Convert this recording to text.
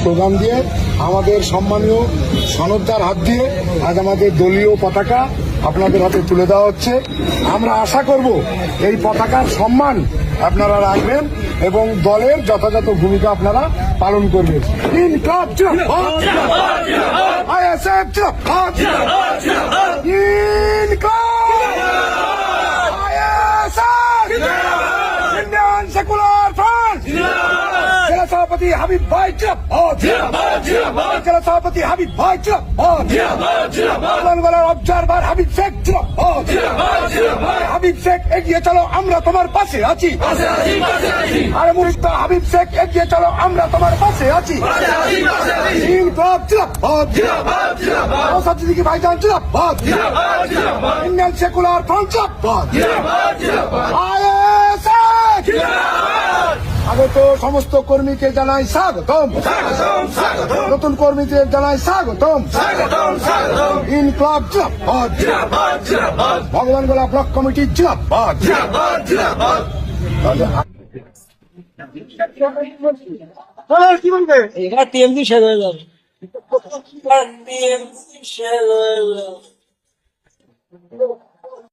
Slogan দিয়ে আমাদের সম্মানীয় সনদদার হাত দিয়ে আজ আমাদের দলীয় পতাকা আপনাদের হাতে তুলে দেওয়া হচ্ছে। আমরা আশা করব এই পতাকার সম্মান আপনারা রাখবেন এবং দলের যথাযথ ভূমিকা আপনারা পালন করবেন। ইনকলাব জিন্দাবাদ, আইএসএফ জিন্দাবাদ, Inqilab, ISF, Indian secular front, জেলা সভাপতি হাবিব ভাই জিন্দাবাদ, জেলা সভাপতি হাবিব ভাই জিন্দাবাদ, অবজারভার হাবিব শেখ জিন্দাবাদ, হাবিব শেখ এগিয়ে চলো আমরা তোমার পাশে আছি, আর মুরিস্তা হাবিব শেখ এগিয়ে চলো আমরা তোমার পাশে আছি। ইনকলাব জিন্দাবাদ, নওশাদ সিদ্দিকী ভাইজান জিন্দাবাদ, ইন্ডিয়ান সেকুলার ফ্রন্ট জিন্দাবাদ, আইএসএফ। আগত সমস্ত কর্মীকে জানাই স্বাগতম, নতুন কর্মীদের জানাই স্বাগতম। ইনকলাব জিন্দাবাদ, ভগবানগোলা ব্লক কমিটি জিন্দাবাদ। কি বলবে? এবার টিএমসি শেষ হয়ে যাবে, টিএমসি শেষ হয়ে যাবে।